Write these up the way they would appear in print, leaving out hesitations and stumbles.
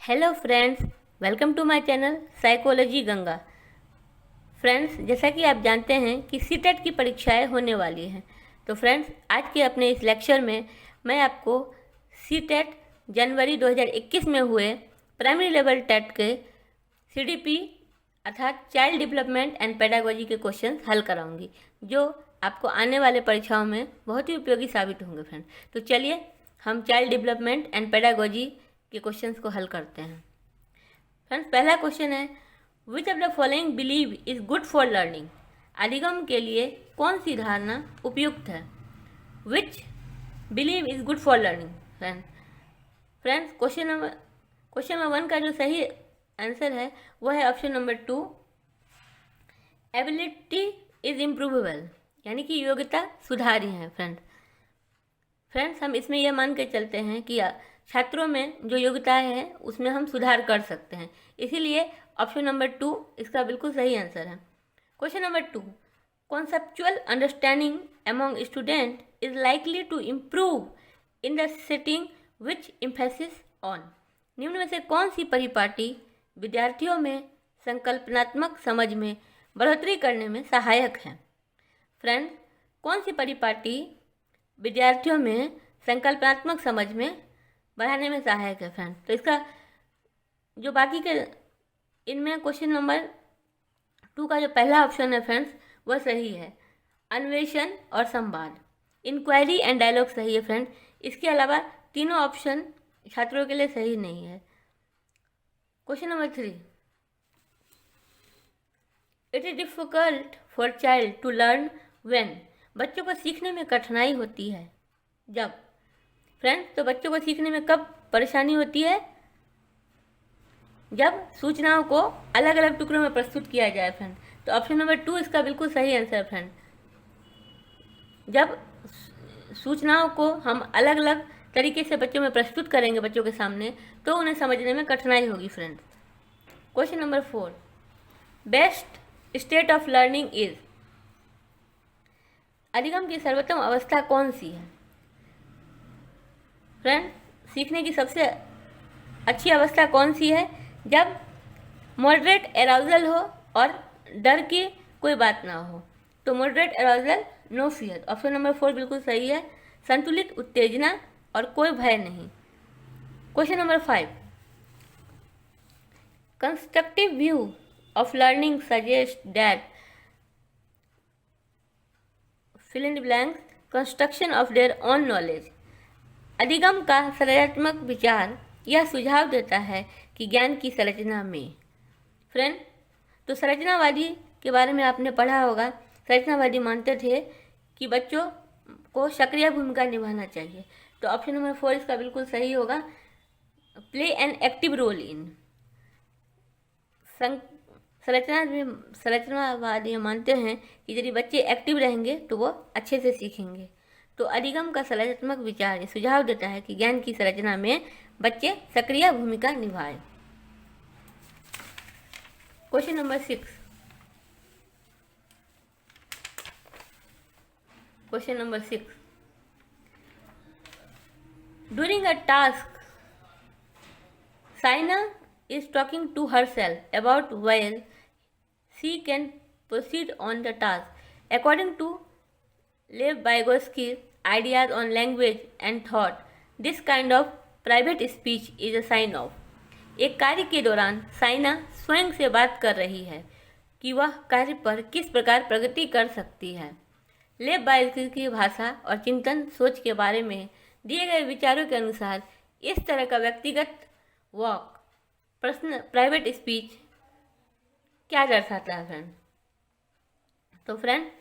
Hello friends, welcome to my channel psychology Ganga. Friends, जैसा कि आप जानते हैं कि सीटेट की परीक्षाएं होने वाली हैं। तो फ्रेंड्स, आज के अपने इस लेक्चर में मैं आपको सीटेट जनवरी 2021 में हुए प्राइमरी लेवल टेट के सीडीपी अर्थात चाइल्ड डेवलपमेंट एंड पेडागोजी के क्वेश्चन हल कराऊंगी, जो आपको आने वाले परीक्षाओं में बहुत ही उपयोगी साबित होंगे। फ्रेंड्स, तो चलिए हम चाइल्ड डेवलपमेंट एंड पेडागोजी के क्वेश्चंस को हल करते हैं। फ्रेंड्स, पहला क्वेश्चन है, which of the following believe is good for learning. अधिगम के लिए कौन सी धारणा उपयुक्त है? Which believe is good for learning. Friends, question number 1 का जो सही आंसर है वो है option number 2, ability is improvable, यानी कि योग्यता सुधारी है। फ्रेंड्स, हम इसमें यह मान के चलते हैं कि छात्रों में जो योग्यताएं हैं उसमें हम सुधार कर सकते हैं, इसीलिए ऑप्शन नंबर 2 इसका बिल्कुल सही आंसर है। Question number 2, conceptual understanding among student is likely to improve in the setting which emphasis on. निम्न में से कौन सी परिपाटी विद्यार्थियों में संकल्पनात्मक समझ में बढ़ोतरी करने में सहायक है? फ्रेंड्स, कौन सी परिपाटी विद्यार्थियों में संकल्पनात्मक समझ में बढ़ाने में सहायक है? फ्रेंड, तो इसका जो बाकी के इनमें क्वेश्चन नंबर 2 का जो पहला ऑप्शन है फ्रेंड्स वह सही है, अन्वेषण और संवाद, इंक्वायरी एंड डायलॉग सही है। फ्रेंड, इसके अलावा तीनों ऑप्शन छात्रों के लिए सही नहीं है। Question number 3, it is difficult for child to learn when. बच्चों को सीखने में कठिनाई होती है जब। फ्रेंड्स, तो बच्चों को सीखने में कब परेशानी होती है? जब सूचनाओं को अलग अलग टुकड़ों में प्रस्तुत किया जाए। फ्रेंड, तो ऑप्शन नंबर 2 इसका बिल्कुल सही आंसर है। फ्रेंड, जब सूचनाओं को हम अलग अलग तरीके से बच्चों में प्रस्तुत करेंगे बच्चों के सामने, तो उन्हें समझने में कठिनाई होगी। Friends, question number 4, best state of learning is. अधिगम की सर्वोत्तम अवस्था कौन सी है? फ्रेंड, सीखने की सबसे अच्छी अवस्था कौन सी है? जब मॉडरेट एराउजल हो और डर की कोई बात ना हो। तो moderate arousal, no fear, option number 4 बिल्कुल सही है। संतुलित उत्तेजना और कोई भय नहीं। Question number 5, constructive view of learning suggest that fill in the blanks construction of their own knowledge। अधिगम का संरचनात्मक विचार यह सुझाव देता है कि ज्ञान की संरचना में। फ्रेंड, तो संरचनावादी के बारे में आपने पढ़ा होगा। संरचनावादी मानते थे कि बच्चों को सक्रिय भूमिका निभाना चाहिए। तो ऑप्शन नंबर 4 इसका बिल्कुल सही होगा, play an active role in. संरचनावादी मानते हैं कि यदि बच्चे एक्टिव रहेंगे तो वो अच्छे से सीखेंगे। तो अधिगम का संरचनात्मक विचार सुझाव देता है कि ज्ञान की संरचना में बच्चे सक्रिय भूमिका निभाएं। Question number 6, during a task Saina is talking to herself about where she can proceed on the task. According to Lev Vygotsky's ideas on language and thought, this kind of private speech is a sign of। एक कार्य के दौरान साइना स्वयं से बात कर रही है कि वह कार्य पर किस प्रकार प्रगति कर सकती है। लेव वाइगोत्स्की की भाषा और चिंतन सोच के बारे में दिए गए विचारों के अनुसार इस तरह का व्यक्तिगत वॉक प्रश्न प्राइवेट स्पीच क्या दर्शाता है? फ्रेंड, तो फ्रेंड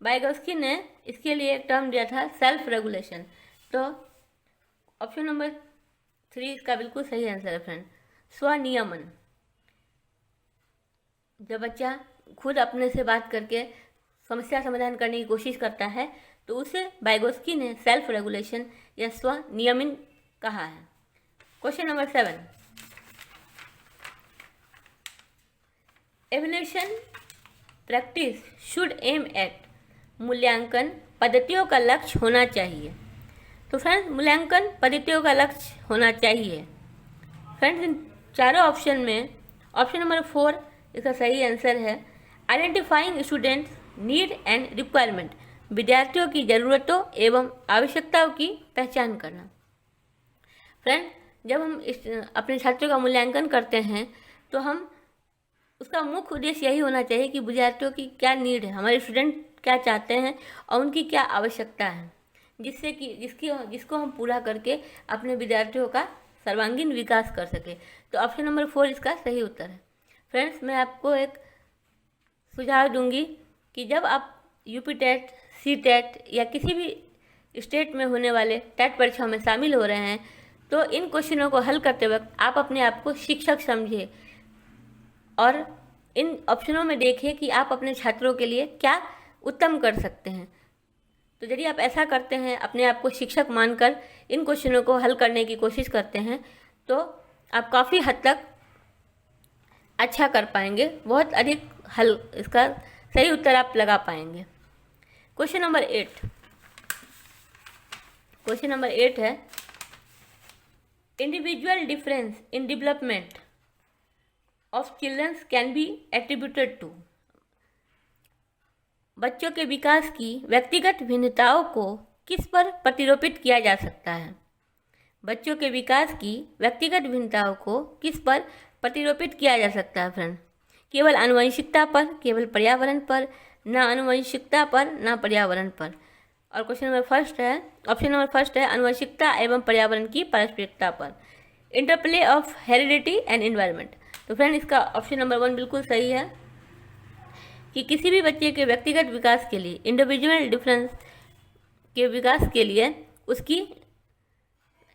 वाइगोत्स्की ने इसके लिए एक टर्म दिया था, सेल्फ रेगुलेशन। तो ऑप्शन नंबर 3 इसका बिल्कुल सही आंसर है। फ्रेंड, स्वनियमन, जब बच्चा खुद अपने से बात करके समस्या समाधान करने की कोशिश करता है तो उसे वाइगोत्स्की ने सेल्फ रेगुलेशन या स्वनियमन कहा है। Question number 7, evaluation practice should aim at. मूल्यांकन पद्धतियों का लक्ष्य होना चाहिए। तो फ्रेंड्स, मूल्यांकन पद्धतियों का लक्ष्य होना चाहिए। फ्रेंड्स, इन चारों ऑप्शन में ऑप्शन नंबर 4 इसका सही आंसर है। Identifying students need and requirement, विद्यार्थियों की ज़रूरतों एवं आवश्यकताओं की पहचान करना। फ्रेंड, जब हम अपने छात्रों का मूल्यांकन करते हैं तो हम उसका मुख्य उद्देश्य यही होना चाहिए कि विद्यार्थियों की क्या नीड है, हमारे स्टूडेंट क्या चाहते हैं और उनकी क्या आवश्यकता है, जिससे कि जिसको हम पूरा करके अपने विद्यार्थियों का सर्वांगीण विकास कर सके। तो ऑप्शन नंबर 4 इसका सही उत्तर है। फ्रेंड्स, मैं आपको एक सुझाव दूंगी कि जब आप यूपी टेट, सी टेट या किसी भी स्टेट में होने वाले टेट परीक्षाओं में शामिल हो रहे हैं तो इन क्वेश्चनों को हल करते वक्त आप अपने आप को शिक्षक समझिए और इन ऑप्शनों में देखिए कि आप अपने छात्रों के लिए क्या उत्तम कर सकते हैं। तो यदि आप ऐसा करते हैं, अपने आप को शिक्षक मानकर इन क्वेश्चनों को हल करने की कोशिश करते हैं तो आप काफ़ी हद तक अच्छा कर पाएंगे, बहुत अधिक हल इसका सही उत्तर आप लगा पाएंगे। क्वेश्चन नंबर 8 है, individual difference in development of childrens can be attributed to. बच्चों के विकास की व्यक्तिगत भिन्नताओं को किस पर प्रतिरोपित किया जा सकता है? बच्चों के विकास की व्यक्तिगत भिन्नताओं को किस पर प्रतिरोपित किया जा सकता है फ्रेंड? केवल आनुवंशिकता पर, केवल पर्यावरण पर, ना आनुवंशिकता पर, ना पर्यावरण पर। और ऑप्शन नंबर फर्स्ट है आनुवंशिकता एवं पर्यावरण की पारस्परिकता पर। Interplay of heredity and environment. तो फ्रेंड, इसका ऑप्शन नंबर 1 बिल्कुल सही है कि किसी भी बच्चे के व्यक्तिगत विकास के लिए, इंडिविजुअल डिफरेंस के विकास के लिए उसकी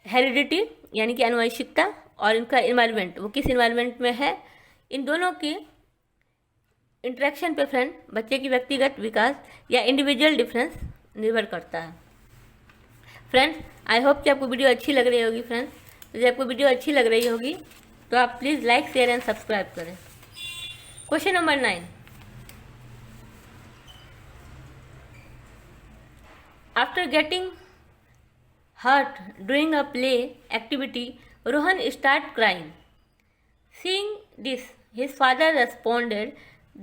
हेरिडिटी यानी कि आनुवंशिकता और इनका इन्वायरमेंट, वो किस इन्वायरमेंट में है, इन दोनों के इंटरेक्शन पे फ्रेंड बच्चे की व्यक्तिगत विकास या इंडिविजुअल डिफरेंस निर्भर करता है। फ्रेंड्स, आई होप कि आपको वीडियो अच्छी लग रही होगी। फ्रेंड्स, यदि आपको वीडियो अच्छी लग रही होगी तो आप please like, share and subscribe करें। Question number 9, after getting hurt during a play activity, Rohan started crying. Seeing this, his father responded,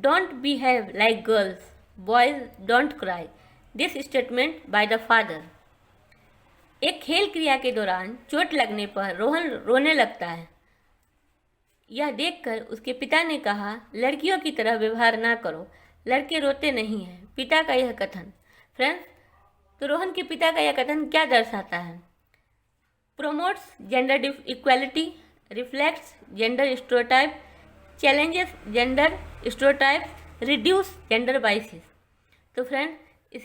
"Don't behave like girls. Boys don't cry." This statement by the father. एक खेल क्रिया के दौरान चोट लगने पर रोहन रोने लगता है। यह देखकर उसके पिता ने कहा, लड़कियों की तरह व्यवहार ना करो, लड़के रोते नहीं हैं। पिता का यह कथन। फ्रेंड्स, तो रोहन के पिता का यह कथन क्या दर्शाता है? Promotes gender equality, reflects gender stereotype, challenges gender stereotype, reduce gender biases. तो फ्रेंड, इस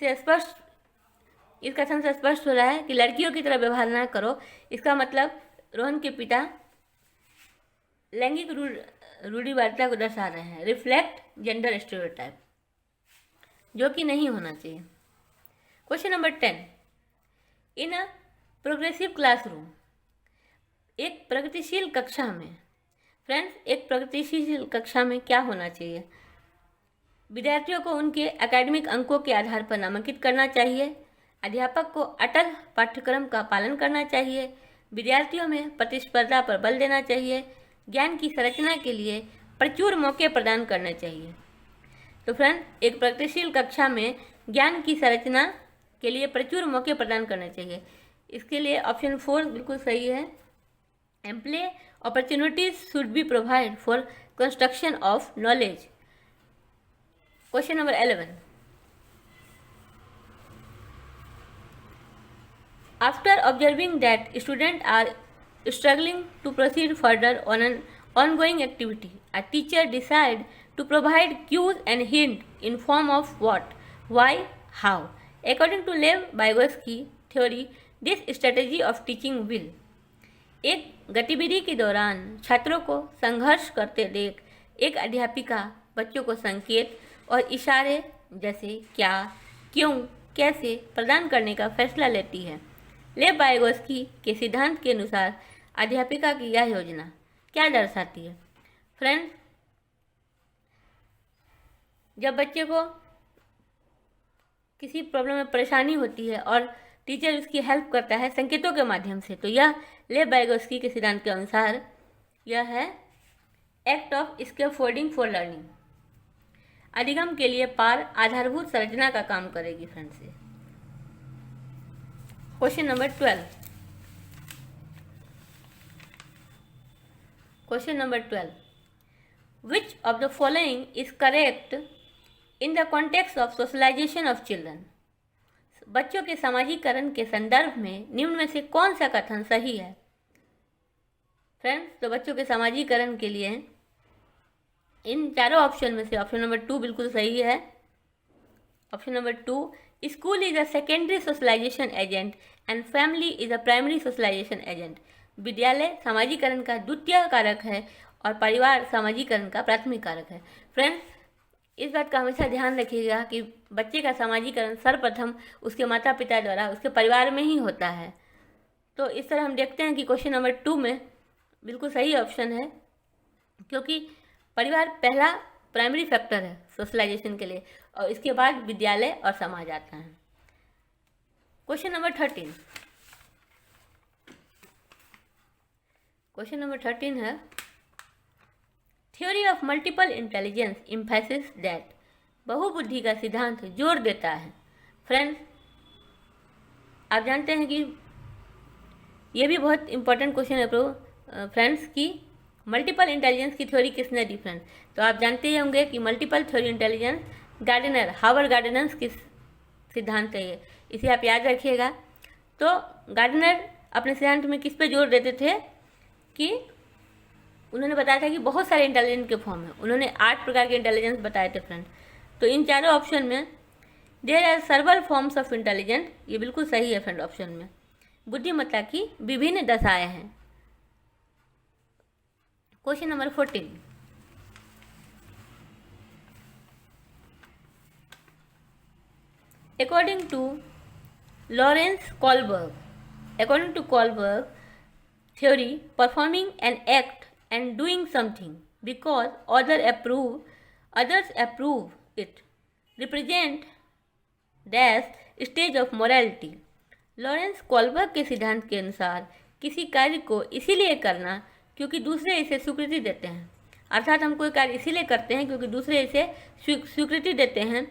कथन से स्पष्ट हो रहा है कि लड़कियों की तरह व्यवहार ना करो। इसका मतलब रोहन के पिता लैंगिक रूढ़िवादिता को दर्शा रहे हैं, रिफ्लेक्ट जेंडर स्टेरियोटाइप, जो कि नहीं होना चाहिए। Question number 10, in a progressive classroom, एक प्रगतिशील कक्षा में। फ्रेंड्स, एक प्रगतिशील कक्षा में क्या होना चाहिए? विद्यार्थियों को उनके एकेडमिक अंकों के आधार पर नामांकित करना चाहिए। अध्यापक को अटल पाठ्यक्रम का पालन करना चाहिए। विद्यार्थियों में प्रतिस्पर्धा पर बल देना चाहिए। ज्ञान की संरचना के लिए प्रचुर मौके प्रदान करने चाहिए। तो फ्रेंड, एक प्रगतिशील कक्षा में ज्ञान की संरचना के लिए प्रचुर मौके प्रदान करने चाहिए। इसके लिए ऑप्शन 4 बिल्कुल सही है। Ample opportunities should be provide for construction of knowledge. Question number 11, after observing that student are struggling to proceed further on an ongoing activity, a teacher decide to provide cues and hint in form of what, why, how. According to Lev Vygotsky theory, this strategy of teaching will. एक गतिविधि के दौरान छात्रों को संघर्ष करते देख एक अध्यापिका बच्चों को संकेत और इशारे जैसे क्या, क्यों, कैसे प्रदान करने का फैसला लेती है। लेव वाइगोत्स्की के सिद्धांत के अनुसार अध्यापिका की यह योजना क्या दर्शाती है? फ्रेंड्स, जब बच्चे को किसी प्रॉब्लम में परेशानी होती है और टीचर उसकी हेल्प करता है संकेतों के माध्यम से, तो यह लेव वाइगोत्स्की के सिद्धांत के अनुसार यह है act of scaffolding for learning. अधिगम के लिए पार आधारभूत संरचना का काम करेगी फ्रेंड्स। ये question number 12। Question number 12, which of the following is correct in the context of socialisation of children. बच्चों के सामाजिकरण के संदर्भ में निम्न में से कौन सा कथन सही है। फ्रेंड्स, तो बच्चों के सामाजिकरण के लिए इन चारों ऑप्शन में से ऑप्शन नंबर 2 बिल्कुल सही है। Option number 2, school is a secondary socialisation agent and family is a primary socialisation agent. विद्यालय सामाजिकरण का द्वितीय कारक है और परिवार सामाजिकरण का प्राथमिक कारक है। फ्रेंड्स, इस बात का हमेशा ध्यान रखिएगा कि बच्चे का सामाजिकरण सर्वप्रथम उसके माता पिता द्वारा उसके परिवार में ही होता है। तो इस तरह हम देखते हैं कि क्वेश्चन नंबर 2 में बिल्कुल सही ऑप्शन है, क्योंकि परिवार पहला प्राइमरी फैक्टर है सोशलाइजेशन के लिए, और इसके बाद विद्यालय और समाज आता है। Question number 13। क्वेश्चन नंबर 13 है, theory of multiple intelligence emphasis that. बहुबुद्धि का सिद्धांत जोर देता है। फ्रेंड्स, आप जानते हैं कि ये भी बहुत इंपॉर्टेंट क्वेश्चन है फ्रेंड्स कि मल्टीपल इंटेलिजेंस की थ्योरी किसने दी। फ्रेंड्स, तो आप जानते ही होंगे कि multiple theory intelligence Gardner, Howard Gardner की सिद्धांत है ये, इसे आप याद रखिएगा। तो गार्डनर अपने सिद्धांत में किस पे जोर देते थे कि उन्होंने बताया था कि बहुत सारे इंटेलिजेंस के फॉर्म हैं। उन्होंने 8 प्रकार के इंटेलिजेंस बताए थे फ्रेंड। तो इन चारों ऑप्शन में there are several forms of intelligence, ये बिल्कुल सही है फ्रेंड। ऑप्शन में बुद्धिमत्ता की विभिन्न दशाएं हैं। Question number 14। According to Lawrence Kohlberg, theory, performing an act and doing something because others approve it represent dash stage of morality। Lawrence Kohlberg के सिद्धांत के अनुसार किसी कार्य को इसीलिए करना क्योंकि दूसरे इसे स्वीकृति देते हैं, अर्थात हम कोई कार्य इसीलिए करते हैं क्योंकि दूसरे इसे स्वीकृति देते हैं,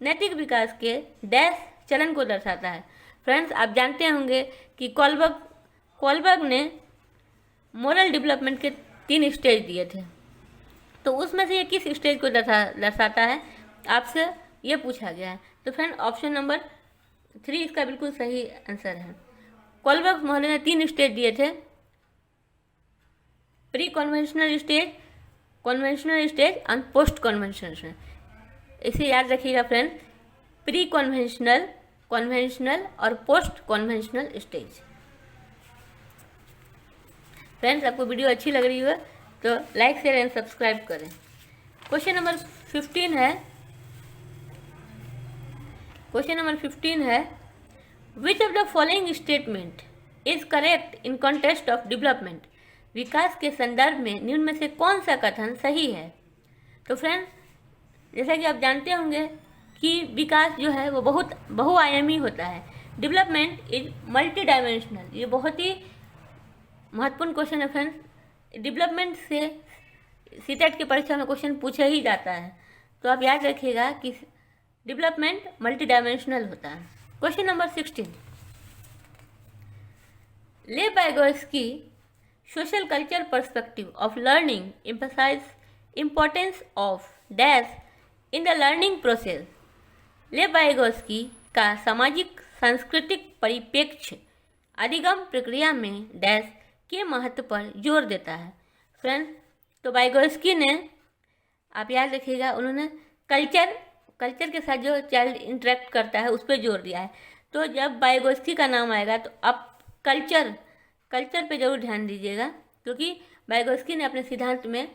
नैतिक विकास के डैश चलन को दर्शाता है। फ्रेंड्स, आप जानते होंगे कि कोलबर्ग ने मोरल डेवलपमेंट के 3 स्टेज दिए थे। तो उसमें से ये किस स्टेज को दर्शाता है, आपसे ये पूछा गया है। तो फ्रेंड, ऑप्शन नंबर 3 इसका बिल्कुल सही आंसर है। कोलबर्ग महोदय ने 3 स्टेज दिए थे, pre conventional stage, conventional stage और पोस्ट कन्वेंशनल स्टेज। इसे याद रखिएगा फ्रेंड, प्री कन्वेंशनल, कन्वेंशनल और पोस्ट कन्वेंशनल स्टेज। फ्रेंड्स, आपको वीडियो अच्छी लग रही हो तो लाइक शेयर एंड सब्सक्राइब करें। क्वेश्चन नंबर 15 है। क्वेश्चन नंबर 15 है, which of the following statement is correct in context of development. विकास के संदर्भ में निम्न में से कौन सा कथन सही है। तो फ्रेंड्स, जैसा कि आप जानते होंगे कि विकास जो है वो बहुत बहुआयामी होता है। Development is multi dimensional. ये बहुत ही महत्वपूर्ण क्वेश्चन है फ्रेंड्स। डेवलपमेंट से सीटेट की परीक्षा में क्वेश्चन पूछा ही जाता है, तो आप याद रखिएगा कि डेवलपमेंट मल्टी डायमेंशनल होता है। Question number 16, Lev Vygotsky social culture perspective of learning emphasise importance of dash in the learning process. Lev Vygotsky का सामाजिक सांस्कृतिक परिप्रेक्ष्य अधिगम प्रक्रिया में डैश के महत्व पर जोर देता है। फ्रेंड्स, तो वाइगोत्स्की ने, आप याद रखिएगा, उन्होंने कल्चर के साथ जो चाइल्ड इंटरेक्ट करता है उस पर जोर दिया है। तो जब वाइगोत्स्की का नाम आएगा तो आप कल्चर पे जरूर ध्यान दीजिएगा, क्योंकि वाइगोत्स्की ने अपने सिद्धांत में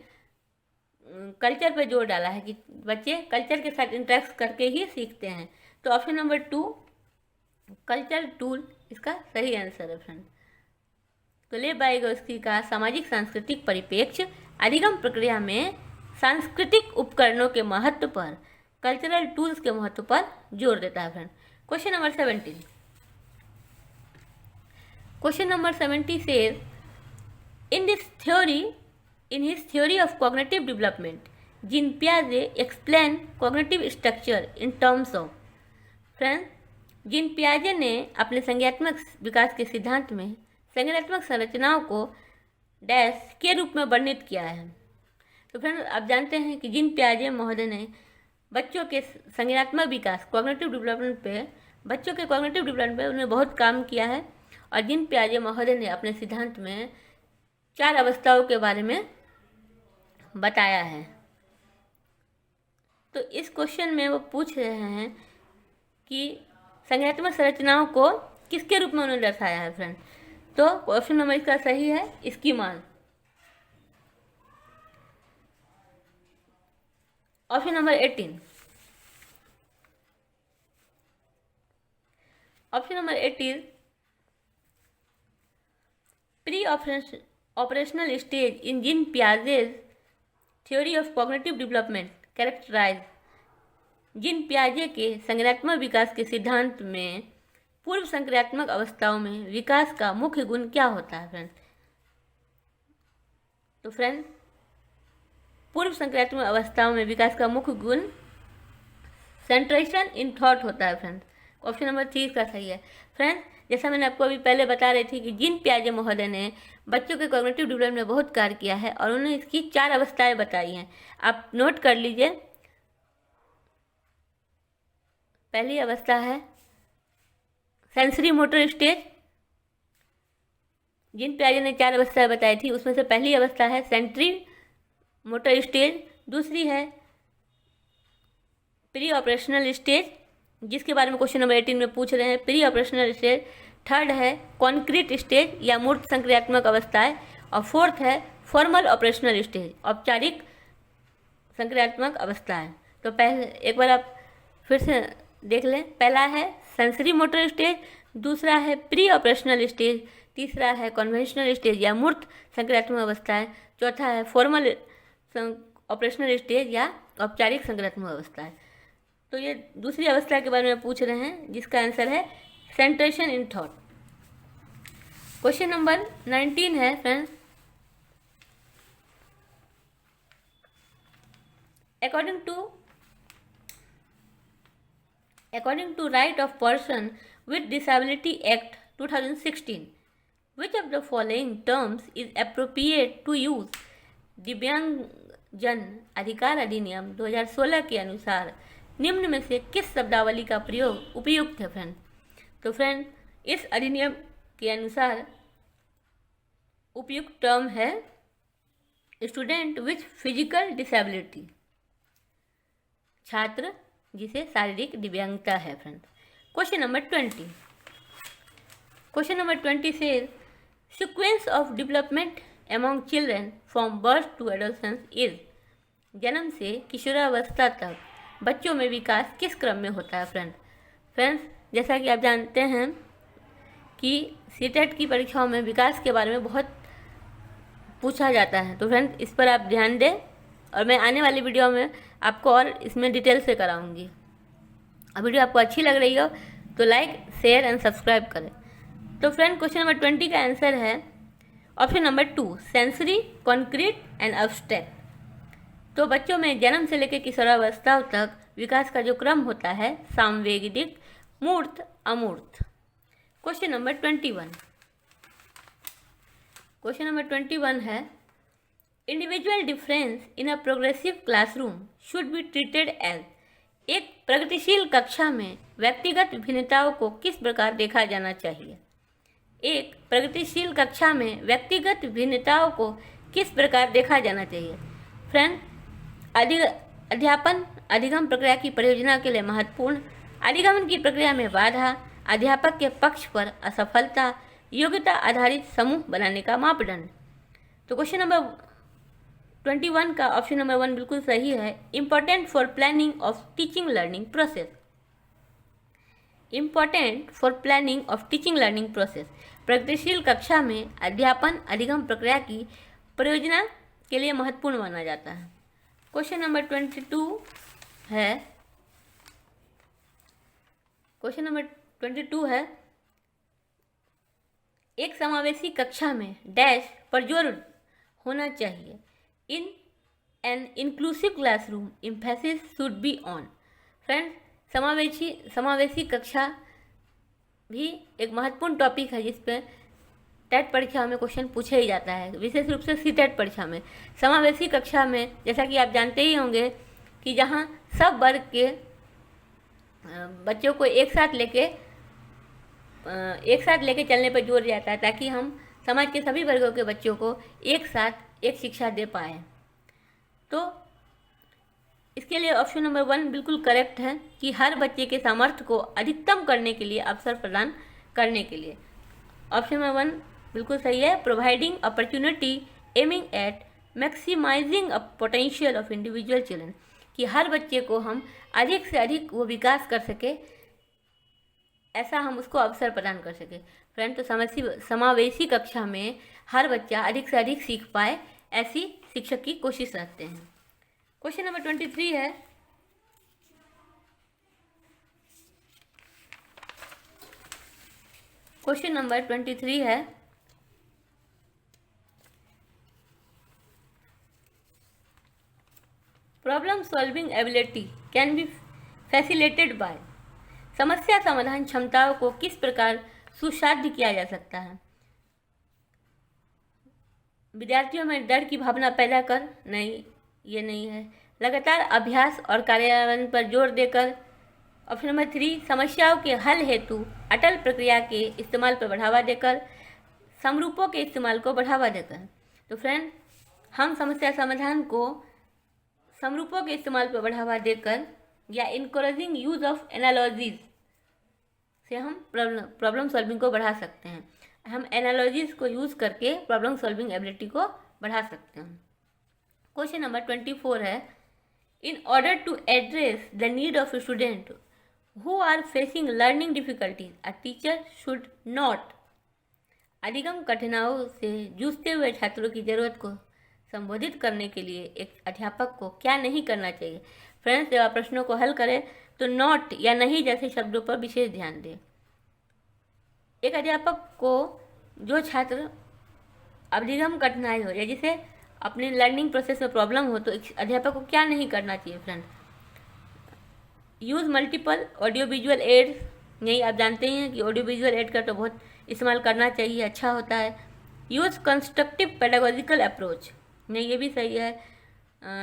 कल्चर पे जोर डाला है कि बच्चे कल्चर के साथ इंटरेक्ट करके ही सीखते हैं। तो ऑप्शन नंबर 2 कल्चर टूल इसका सही आंसर है फ्रेंड। तो ले वाइगोत्स्की का सामाजिक सांस्कृतिक परिप्रेक्ष्य अधिगम प्रक्रिया में सांस्कृतिक उपकरणों के महत्व पर, कल्चरल टूल्स के महत्व पर जोर देता है friend. Question number 17। Question number 70 says, in this theory In his theory of cognitive development, Jean Piaget explained cognitive structure in terms of. Friends, Jean पियाजे ने अपने संज्ञात्मक विकास के सिद्धांत में संज्ञानात्मक संरचनाओं को डैश के रूप में वर्णित किया है। तो फ्रेंड्स, आप जानते हैं कि जीन पियाजे महोदय ने बच्चों के संज्ञानात्मक विकास कॉग्निटिव डेवलपमेंट पे बच्चों के कॉग्निटिव डेवलपमेंट पे उन्होंने बहुत काम किया है। और जीन पियाजे महोदय ने अपने सिद्धांत में 4 अवस्थाओं के बारे में बताया है। तो इस क्वेश्चन में वो पूछ रहे हैं कि संज्ञानात्मक संरचनाओं को किसके रूप में उन्होंने दर्शाया है फ्रेंड। तो ऑप्शन नंबर इसका सही है schema. Option number 18। Option number 18 pre operational stage in Jean Piaget's theory of cognitive development characterise. Jean पियाजे के संज्ञानात्मक विकास के सिद्धांत में पूर्व संक्रियात्मक अवस्थाओं में विकास का मुख्य गुण क्या होता है फ्रेंड। तो फ्रेंड, पूर्व संक्रियात्मक अवस्थाओं में विकास का मुख्य गुण सेंट्रेशन इन थॉट होता है फ्रेंड। ऑप्शन नंबर 3 का सही है फ्रेंड। जैसा मैंने आपको अभी पहले बता रही थी कि जीन पियाजे महोदय ने बच्चों के कॉग्निटिव डेवलपमेंट में बहुत कार्य किया है और उन्होंने इसकी 4 अवस्थाएं बताई हैं। आप नोट कर लीजिए। पहली अवस्था है सेंसरी मोटर स्टेज। जीन पियाजे ने 4 अवस्थाएं बताई थी, उसमें से पहली अवस्था है सेंसरी मोटर स्टेज, दूसरी है प्री ऑपरेशनल स्टेज जिसके बारे में क्वेश्चन नंबर 18 में पूछ रहे हैं, प्री ऑपरेशनल स्टेज। थर्ड है कॉन्क्रीट स्टेज या मूर्त संक्रियात्मक अवस्थाएं, और फोर्थ है फॉर्मल ऑपरेशनल स्टेज, औपचारिक संक्रियात्मक अवस्थाएं। तो पहले एक बार आप फिर से देख लें। पहला है सेंसरी मोटर स्टेज, दूसरा है प्री ऑपरेशनल स्टेज, तीसरा है कन्वेंशनल स्टेज या मूर्त संक्रियात्मक अवस्थाएं, चौथा है फॉर्मल ऑपरेशनल स्टेज या औपचारिक संक्रियात्मक अवस्थाएं। तो ये दूसरी अवस्था के बारे में पूछ रहे हैं जिसका आंसर है सेंट्रेशन इन थॉट। क्वेश्चन नंबर 19 है friends. According to Right of Person with Disability Act 2016, which of the following terms is appropriate to use? दिव्यांगजन अधिकार अधिनियम 2016 के अनुसार निम्न में से किस शब्दावली का प्रयोग उपयुक्त है फ्रेंड। तो फ्रेंड, इस अधिनियम के अनुसार उपयुक्त टर्म है स्टूडेंट विथ फिजिकल डिसेबिलिटी, छात्र जिसे शारीरिक दिव्यांगता है friend. Question number 20। Question number 20 से sequence of development among children from birth to adolescence is. जन्म से किशोरावस्था तक बच्चों में विकास किस क्रम में होता है फ्रेंड्स, जैसा कि आप जानते हैं कि सीटेट की परीक्षाओं में विकास के बारे में बहुत पूछा जाता है। तो फ्रेंड्स, इस पर आप ध्यान दें और मैं आने वाली वीडियो में आपको और इसमें डिटेल से कराऊंगी। और वीडियो आपको अच्छी लग रही हो तो लाइक, शेयर एंड सब्सक्राइब करें। तो फ्रेंड, क्वेश्चन नंबर 20 का आंसर है option number 2 sensory, concrete and abstract. तो बच्चों में जन्म से लेकर किशोरावस्था तक विकास का जो क्रम होता है सामवेदिक, मूर्त, अमूर्त। Question number 21। क्वेश्चन नंबर 21 है individual difference in a progressive classroom should be treated as. एक प्रगतिशील कक्षा में व्यक्तिगत भिन्नताओं को किस प्रकार देखा जाना चाहिए। एक प्रगतिशील कक्षा में व्यक्तिगत भिन्नताओं को किस प्रकार देखा जाना चाहिए फ्रेंड। अध्यापन अधिगम प्रक्रिया की परियोजना के लिए महत्वपूर्ण, अधिगमन की प्रक्रिया में बाधा, अध्यापक के पक्ष पर असफलता, योग्यता आधारित समूह बनाने का मापदंड। तो क्वेश्चन नंबर 21 का ऑप्शन नंबर 1 बिल्कुल सही है। Important for planning of teaching learning process. Important for planning of teaching learning process. प्रगतिशील कक्षा में अध्यापन अधिगम प्रक्रिया की परियोजना के लिए महत्वपूर्ण माना जाता है। क्वेश्चन नंबर 22 है। क्वेश्चन नंबर 22 है एक समावेशी कक्षा में डैश पर जोर होना चाहिए। In an inclusive classroom emphasis should be on. Friends, समावेशी कक्षा भी एक महत्वपूर्ण टॉपिक है जिस पर टेट परीक्षा में क्वेश्चन पूछा ही जाता है, विशेष रूप से सीटेट परीक्षा में। समावेशी कक्षा में जैसा कि आप जानते ही होंगे कि जहाँ सब वर्ग के बच्चों को एक साथ लेके चलने पर जोर जाता है, ताकि हम समाज के सभी वर्गों के बच्चों को एक साथ एक शिक्षा दे पाएँ। तो इसके लिए ऑप्शन नंबर 1 बिल्कुल करेक्ट है कि हर बच्चे के सामर्थ्य को अधिकतम करने के लिए अवसर प्रदान करने के लिए। ऑप्शन नंबर 1 बिल्कुल सही है। Providing opportunity aiming at maximising a potential of individual children, कि हर बच्चे को हम अधिक से अधिक वो विकास कर सके, ऐसा हम उसको अवसर प्रदान कर सके। फ्रेंड, तो समावेशी कक्षा में हर बच्चा अधिक से अधिक सीख पाए, ऐसी शिक्षक की कोशिश रखते हैं। क्वेश्चन नंबर 23 है, क्वेश्चन नंबर 23 है, problem solving ability can be facilitated bye. समस्या समाधान क्षमताओं को किस प्रकार सुसाध्य किया जा सकता है? विद्यार्थियों में डर की भावना पैदा कर, नहीं, ये नहीं है। लगातार अभ्यास और कार्यान्वयन पर जोर देकर। ऑप्शन नंबर 3, समस्याओं के हल हेतु अटल प्रक्रिया के इस्तेमाल पर बढ़ावा देकर, समरूपों के इस्तेमाल को बढ़ावा देकर। तो फ्रेंड, हम समस्या समाधान को समरूपों के इस्तेमाल पर बढ़ावा देकर या इनकरेजिंग यूज ऑफ एनालॉजीज से हम प्रॉब्लम सॉल्विंग को बढ़ा सकते हैं। हम एनालॉजीज को यूज़ करके प्रॉब्लम सॉल्विंग एबिलिटी को बढ़ा सकते हैं। क्वेश्चन नंबर 24 है, in order to address the need of student who are facing learning difficulties a teacher should not. अधिगम कठिनाइयों से जूझते हुए छात्रों की ज़रूरत को संबोधित करने के लिए एक अध्यापक को क्या नहीं करना चाहिए? फ्रेंड्स, जब आप प्रश्नों को हल करें तो नॉट या नहीं जैसे शब्दों पर विशेष ध्यान दें। एक अध्यापक को जो छात्र अधिगम कठिनाई हो या जिसे अपने लर्निंग प्रोसेस में प्रॉब्लम हो, तो अध्यापक को क्या नहीं करना चाहिए? Friend, use multiple audio visual aids, यही आप जानते ही हैं कि ऑडियो विजुअल एड का तो बहुत इस्तेमाल करना चाहिए, अच्छा होता है। यूज़ कंस्ट्रक्टिव पेडागोजिकल अप्रोच, नहीं, ये भी सही है।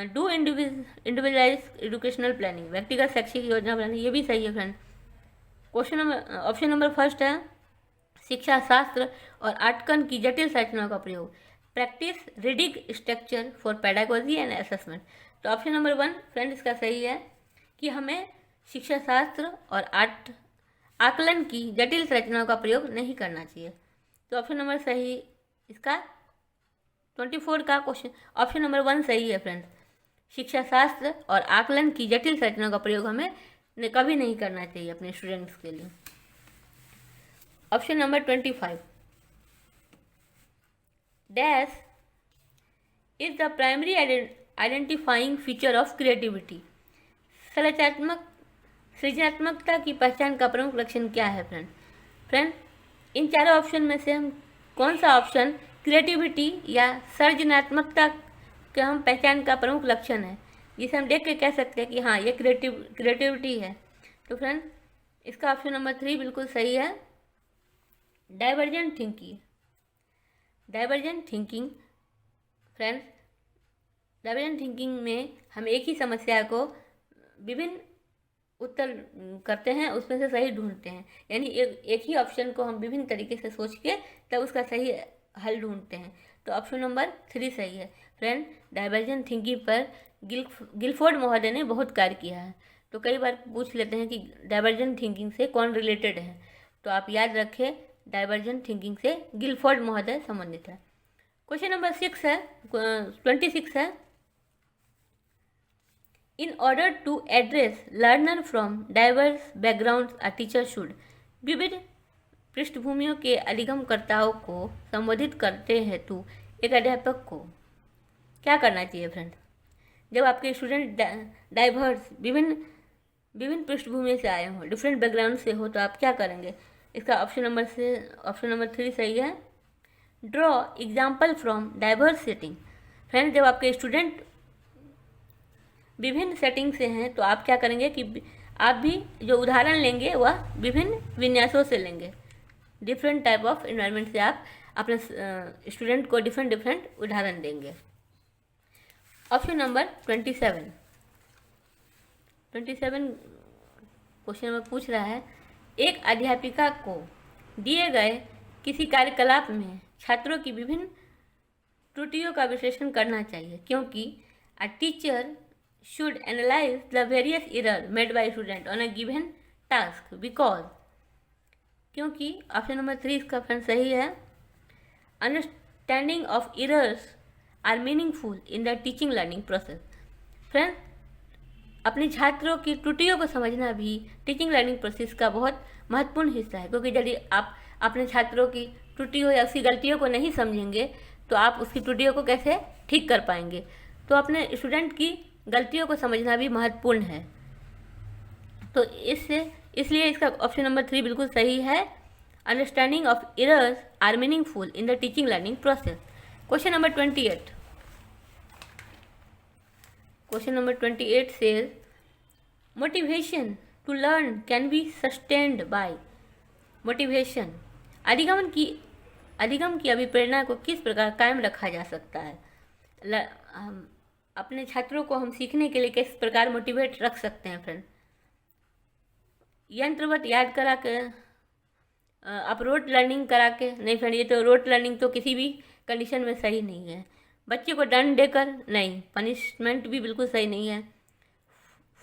डू इंडिविजुअलाइज एजुकेशनल प्लानिंग, व्यक्तिगत शैक्षिक योजना बनानी, ये भी सही है। Friend, question number option number 1 है, शिक्षा शास्त्र और आटकन की जटिल संरचनाओं का प्रयोग, practice reading structure for pedagogy and assessment. तो ऑप्शन नंबर 1 फ्रेंड इसका सही है कि हमें शिक्षा शास्त्र और आकलन की जटिल संरचनाओं का प्रयोग नहीं करना चाहिए। तो ऑप्शन नंबर सही इसका 24 का क्वेश्चन ऑप्शन नंबर 1 सही है। फ्रेंड्स, शिक्षा शास्त्र और आकलन की जटिल संरचनाओं का प्रयोग हमें कभी नहीं करना चाहिए अपने स्टूडेंट्स के लिए। Option number 25, dash is the primary identifying feature of creativity. सृजनात्मकता की पहचान का प्रमुख लक्षण क्या है? फ्रेंड, इन चारों ऑप्शन में से हम कौन सा ऑप्शन क्रिएटिविटी या सृजनात्मकता के हम पहचान का प्रमुख लक्षण है, जिसे हम देख के कह सकते हैं कि हाँ, ये क्रिएटिविटी है? तो फ्रेंड, इसका ऑप्शन नंबर 3 बिल्कुल सही है। Divergent thinking friends, divergent thinking में हम एक ही समस्या को विभिन्न उत्तर करते हैं, उसमें से सही ढूंढते हैं, यानी एक ही ऑप्शन को हम विभिन्न तरीके से सोच के तब उसका सही हल ढूंढते हैं। तो ऑप्शन नंबर 3 सही है। फ्रेंड, डाइवर्जेंट थिंकिंग पर गिलफोर्ड महोदय ने बहुत कार्य किया है। तो कई बार पूछ लेते हैं कि डाइवर्जेंट थिंकिंग से कौन रिलेटेड है, तो आप याद रखें डाइवर्जेंट थिंकिंग से गिलफोर्ड महोदय संबंधित है। क्वेश्चन नंबर 26 है, in order to address learner from diverse background a teacher should. विविध पृष्ठभूमियों के अधिगमकर्ताओं को संबोधित करते हेतु एक अध्यापक को क्या करना चाहिए? फ्रेंड, जब आपके स्टूडेंट डाइवर्स विभिन्न पृष्ठभूमि से आए हों, डिफरेंट बैकग्राउंड से हो, तो आप क्या करेंगे? इसका ऑप्शन नंबर 3 सही है। Draw example from diverse setting. Friends, जब आपके स्टूडेंट विभिन्न सेटिंग से हैं तो आप क्या करेंगे कि आप भी जो उदाहरण लेंगे वह विभिन्न विन्यासों से लेंगे। डिफरेंट टाइप ऑफ इन्वायरमेंट से आप अपने स्टूडेंट को डिफरेंट डिफरेंट उदाहरण देंगे। ऑप्शन नंबर 27 क्वेश्चन में पूछ रहा है, एक अध्यापिका को दिए गए किसी कार्यकलाप में छात्रों की विभिन्न त्रुटियों का विश्लेषण करना चाहिए, क्योंकि a teacher should analyze the various errors made by student on a given task because, क्योंकि ऑप्शन नंबर 3 इसका फ्रेंड सही है। Understanding of errors are meaningful in the teaching learning process. Friend, अपने छात्रों की त्रुटियों को समझना भी टीचिंग लर्निंग प्रोसेस का बहुत महत्वपूर्ण हिस्सा है, क्योंकि यदि आप अपने छात्रों की त्रुटियों या उसकी गलतियों को नहीं समझेंगे तो आप उसकी त्रुटियों को कैसे ठीक कर पाएंगे। तो अपने स्टूडेंट की गलतियों को समझना भी महत्वपूर्ण है। तो इसलिए इसका ऑप्शन नंबर 3 बिल्कुल सही है। Understanding of errors are meaningful in the teaching learning process. Question number 28 says, motivation to learn can be sustained by. Motivation, अधिगम की अभिप्रेरणा को किस प्रकार कायम रखा जा सकता है। अपने छात्रों को हम सीखने के लिए किस प्रकार मोटिवेट रख सकते हैं। फ्रेंड, यंत्रवत याद करा के, आप रोट लर्निंग करा के नहीं फ्रेंड, ये तो रोट लर्निंग तो किसी भी कंडीशन में सही नहीं है। बच्चे को दंड देकर नहीं, पनिशमेंट भी बिल्कुल सही नहीं है।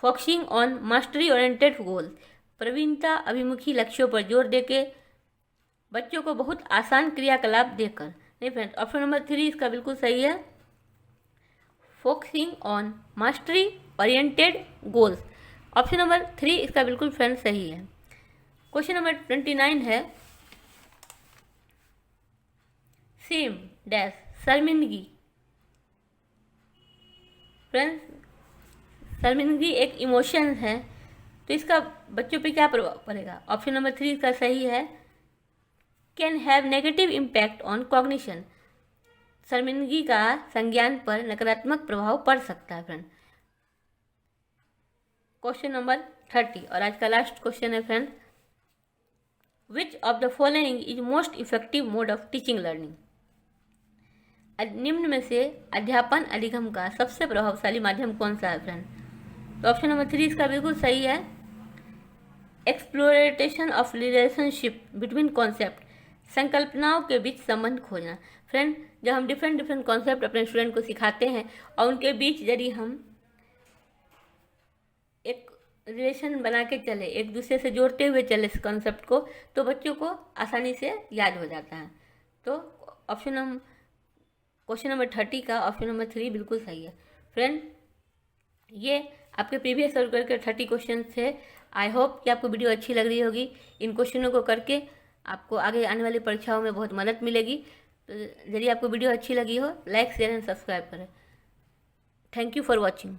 फोकसिंग ऑन मास्टरी ओरिएंटेड गोल, प्रवीणता अभिमुखी लक्ष्यों पर जोर देके बच्चों को बहुत आसान क्रियाकलाप देकर नहीं फ्रेंड, ऑप्शन नंबर 3 इसका बिल्कुल सही है। Focusing on mastery oriented goals, option number 3 इसका बिल्कुल फ्रेंड सही है। क्वेश्चन नंबर 29 है, सेम डैश शर्मिंदगी। फ्रेंड्स, शर्मिंदगी एक इमोशन है, तो इसका बच्चों पे क्या प्रभाव पड़ेगा। ऑप्शन नंबर 3 इसका सही है। Can have negative impact on cognition, शर्मिंदगी का संज्ञान पर नकारात्मक प्रभाव पड़ सकता है। फ्रेंड, क्वेश्चन नंबर 30 और आज का लास्ट क्वेश्चन है friend, which of the following is most effective mode of teaching learning. निम्न में से अध्यापन अधिगम का सबसे प्रभावशाली माध्यम कौन सा है। फ्रेंड, तो ऑप्शन नंबर 3 इसका बिल्कुल सही है। एक्सप्लोरेटेशन ऑफ रिलेशनशिप बिटवीन कॉन्सेप्ट, संकल्पनाओं के बीच संबंध खोजना। फ्रेंड, जब हम डिफरेंट कॉन्सेप्ट अपने स्टूडेंट को सिखाते हैं और उनके बीच यदि हम एक रिलेशन बना के चले, एक दूसरे से जोड़ते हुए चले इस कॉन्सेप्ट को, तो बच्चों को आसानी से याद हो जाता है। तो क्वेश्चन नंबर 30 का ऑप्शन नंबर 3 बिल्कुल सही है। फ्रेंड, ये आपके प्रीवियस सर्कल के 30 क्वेश्चन थे। आई होप कि आपको वीडियो अच्छी लग रही होगी। इन क्वेश्चनों को करके आपको आगे आने वाली परीक्षाओं में बहुत मदद मिलेगी। तो यदि आपको वीडियो अच्छी लगी हो, लाइक शेयर एंड सब्सक्राइब करें। Thank you for watching.